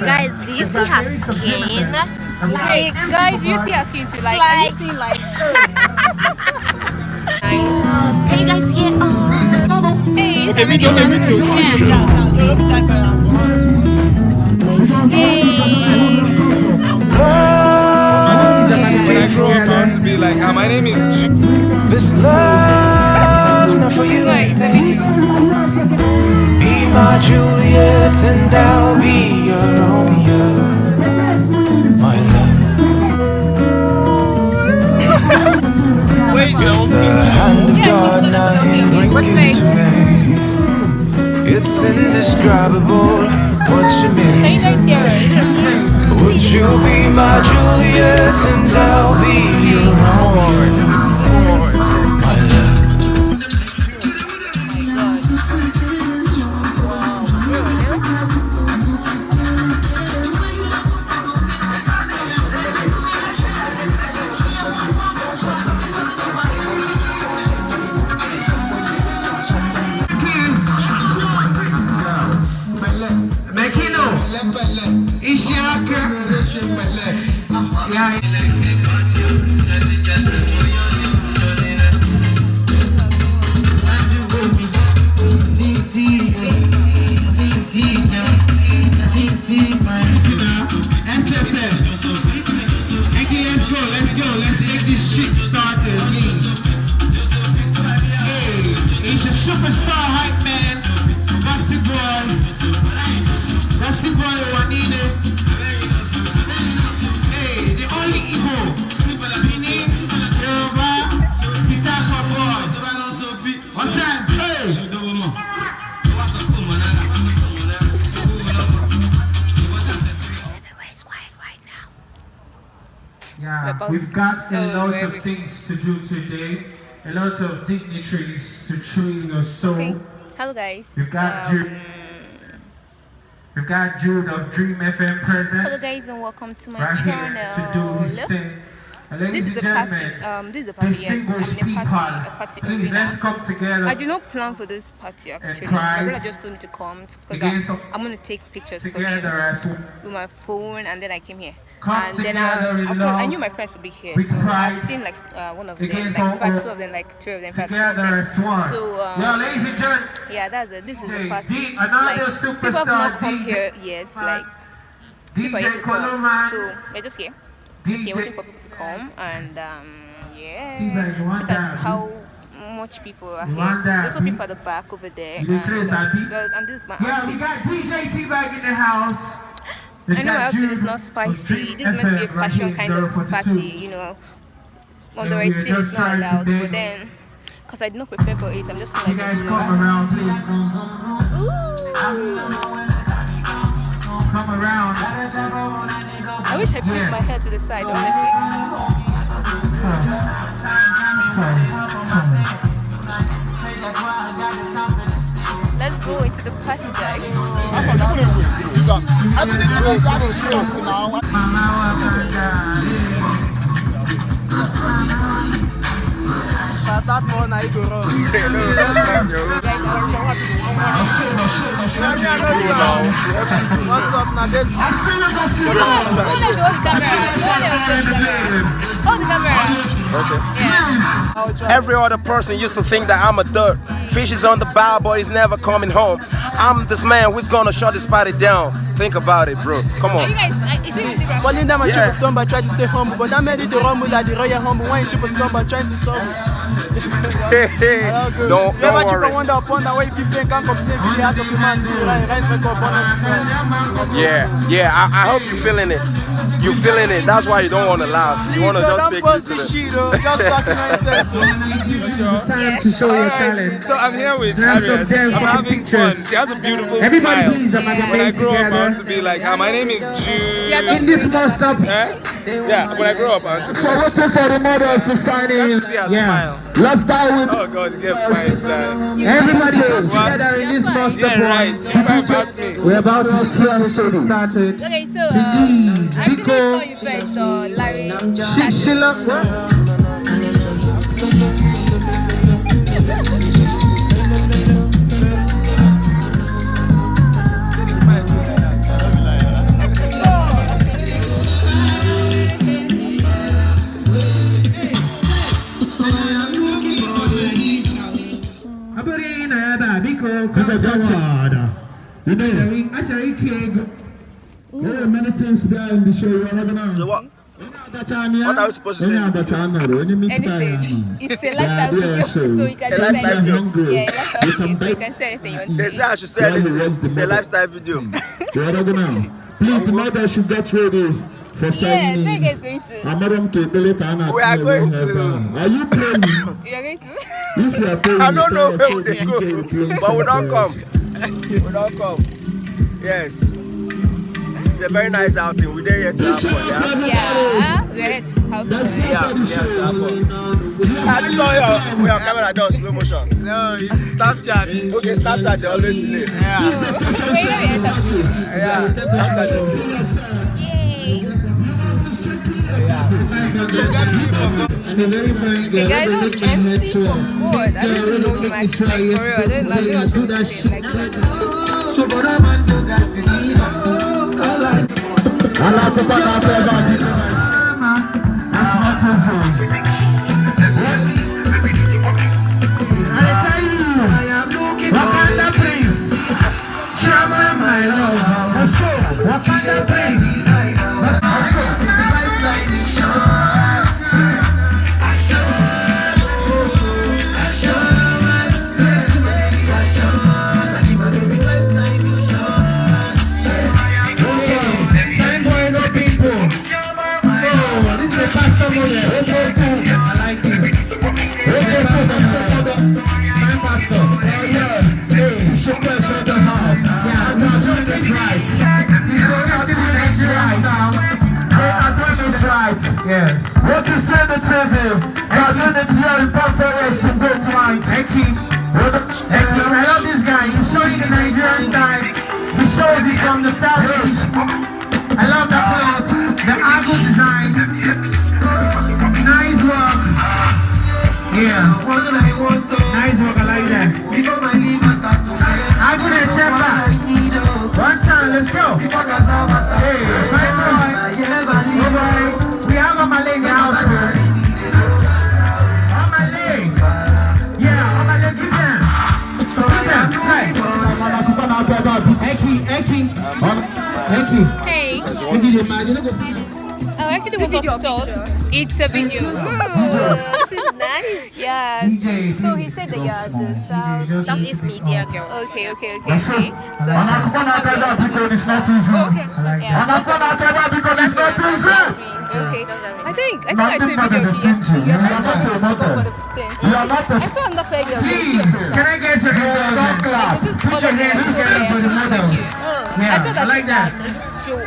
Guys, do you see her skin? Like, guys, do you see her skin too? Like, are you seeing like? Can you guys hear? Hey, it's a video. When I grow up, I want to be like, my name is G. This love not for you. Be my Juliet and I'll be your Romeo. My love. It's the hand of God, nothing bring you to me. It's indescribable what you mean to me. Would you be my Juliet and I'll be your Romeo? My love. We've got a lot of things to do today, a lot of dignitaries to train your soul. Okay. Hello guys. We've got Jude of Dream FM present. Hello guys and welcome to my right channel. Here to do his thing. This is the party. This is the party. Yes, I'm in a party. Please, let's come together. I did not plan for this party actually. My brother just told me to come because I'm going to take pictures for him with my phone, and then I came here. And then I knew my friends would be here, so I've seen like one of them, like in fact two of them, like three of them, in fact four of them. So ladies and gentlemen, yeah, that's it. This is the party. Like, people have not come here yet. Like people are yet to come, so we're just here. Just here waiting for people to come, and yeah, look at how much people are here. There's also people at the back over there, and this is my outfit. we got DJ T-Bag in the house. I know my outfit is not spicy. This is meant to be a fashion kind of party, you know. On the right thing is not allowed, but then, because I did not prepare for it, I'm just gonna like, Come around. I wish I put my hair to the side, honestly. Let's go into the party, guys. What's up now? Hold the camera. Okay. Yeah. Every other person used to think that I'm a dirt. Fish is on the bow, but he's never coming home. I'm this man who's gonna shut this party down. Think about it, bro. Come on. Are you guys, is it the Calling them a triple stumble, try to stay humble, but I'm ready to rumble like the royal humble. Why triple stumble, trying to stumble? Don't worry. Wonder upon the way if you can't complain, if you have to command to rise record on Yeah, I hope you're feeling it. You're feeling it. That's why you don't want to laugh. You want to just take it to the... Just talking nonsense. Time to show your talent. So I'm here with Harriet. I'm having fun. She has a beautiful Everybody smile. please, When I grow up, I want to be like her. My name is Jude. In this most up. Yeah, when I grow up, I want to be So waiting for the models to sign in. to see her smile. Let's start with Oh God, you get fine. everybody together in this most Yeah, up. right. You can't pass me. We're about to started. Okay, so I actually saw you first, so Larry. You know, actually, King. There are many things there in the show. So what? What are we supposed to say? Anything. It's a lifestyle video, so you can A lifestyle video. Yeah, lifestyle video, so you can say anything you want to They say. say I should say anything. It's a lifestyle video. Please, the mother should get ready for Yeah, signing. so you guys going to. We are going to. Are you playing? You are going to? If you are playing, I don't know where they go, but we don't come. We don't come. Yes. It's a very nice outing. We're there yet to have fun, yeah? Yeah, we're here to have fun. Yeah, we're here to have fun. This is all your camera done slow motion. No, it's Snapchat. Okay, Snapchat, they always delay. Yeah. Wait, Yeah, Snapchat. Yay! The guy don't MC for God. I don't even know him actually, like, for real. I don't know what to say, like that. So but I'm on to God deliver. Yes. What you say the TV? Unity and Bonfire is the good line. Thank you. I love this guy. He's showing the Nigerian style. He shows it from the southeast. I love the clothes, the angle design. Nice work. Yeah. Nice work. I like that. I'm gonna check back. One time, let's go. Hey, my boy. Oh boy. We have a Malay in the house. On Malay. Yeah, on Malay. Give them. Hey. Oh, actually, we first thought it's a video. This is nice. Yeah. So he said that you're the Southeast Media Girl. Okay. So. Okay. Yeah. Okay. I think I saw a video of you yesterday. I saw another flag of you. Can I get your hand clap? Put your hands together for the model. I thought that like that. she was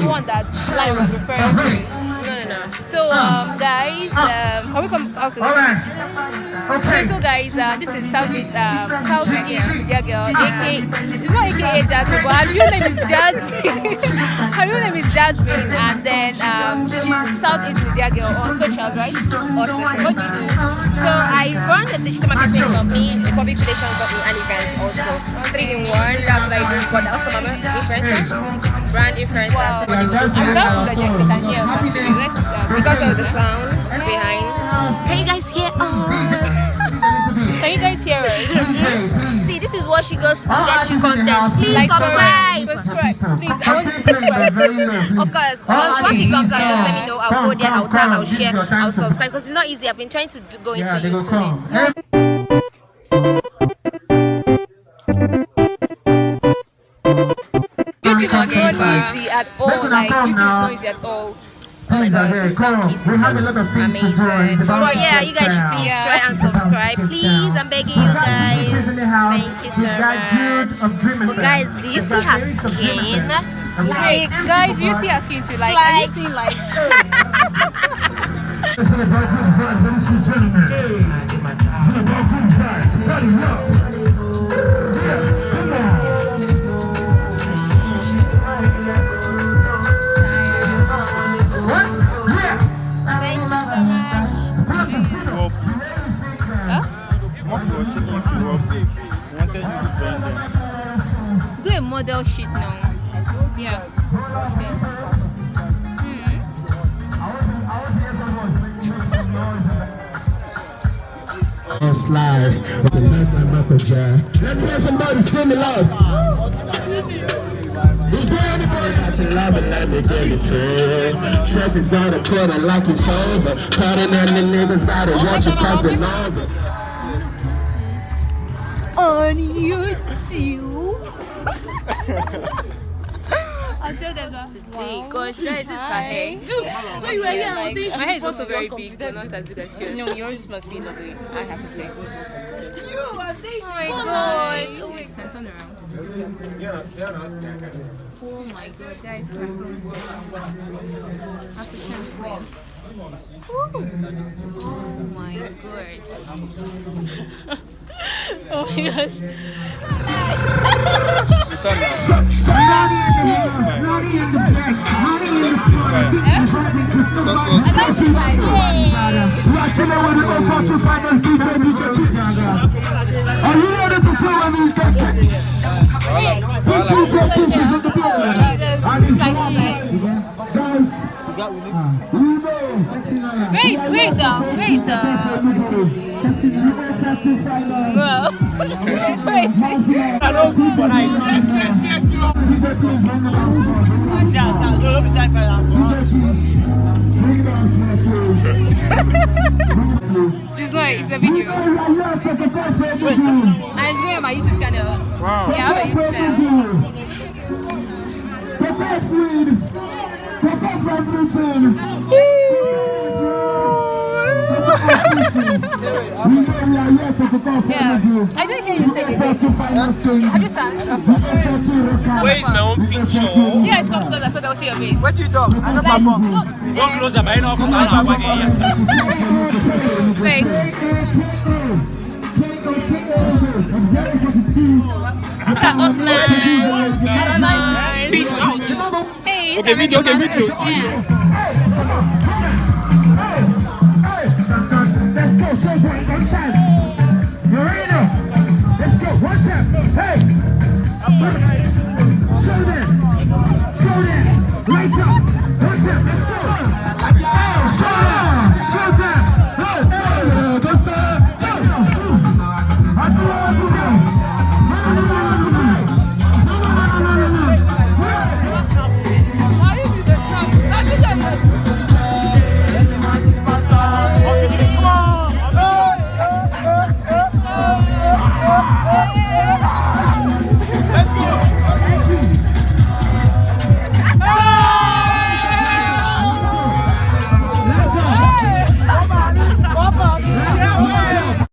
the one that Sly was referring to. No. So, guys, can we come out to this? Alright. Okay, so guys, this is Southeast Media Girl, aka, it's not aka Jasmine, but her real name is Jasmine. Her real name is Jasmine, and then she's Southeast Media Girl on social, right? Or social. What do you do? So I run a digital marketing company, a public relations company, and events also. 3-in-1. That's what I do. But also I'm an influencer, brand influencer. I'm glad that they can hear us. Because of the sound behind. Can you guys hear us? Can you guys hear us? See, this is what she goes to get you content. Please Like, subscribe. subscribe, please. I want you to subscribe. Of course, once it comes out, just let me know. I'll go there, I'll tag, I'll share, I'll subscribe. Because it's not easy. I've been trying to go into YouTube. YouTube is not easy at all. Like, YouTube is not easy at all. Oh my god, the sound piece is just amazing. But yeah, you guys should please try and subscribe. Please, I'm begging you guys. Thank you so much. But guys, do you see her skin? Like, guys, you see her skin too? Like, are you seeing like? Ladies and gentlemen, Do a model shoot now. Yeah. Okay. slide. Let's hear somebody scream it loud. Is there anybody that's in love and let me give it to you? Chef is on the corner like it's over. Cutting and the niggas gotta watch it cause they know it. On YouTube. I'll tell them that today. Gosh, guys, it's her hair. So you were here and saying my hair is also very big, but not as big as yours. No, yours must be lovely. I have to say. You, I'm saying. Oh my god. Oh wait, can I turn around? Oh my god, guys. Oh my god. Oh my gosh. Are you ready to show me these guys? It's not, it's a video. And it's going on my YouTube channel. Wow. Yeah, I have a YouTube channel. Yeah, I didn't hear you say anything. I just sang. Where is my own picture? Yeah, it's come closer so they'll see your face. What you dog? I don't perform. Go closer, but I know come down. Like, look at Osman. Peace out. Hey, Okay, video. Yeah. Let's go,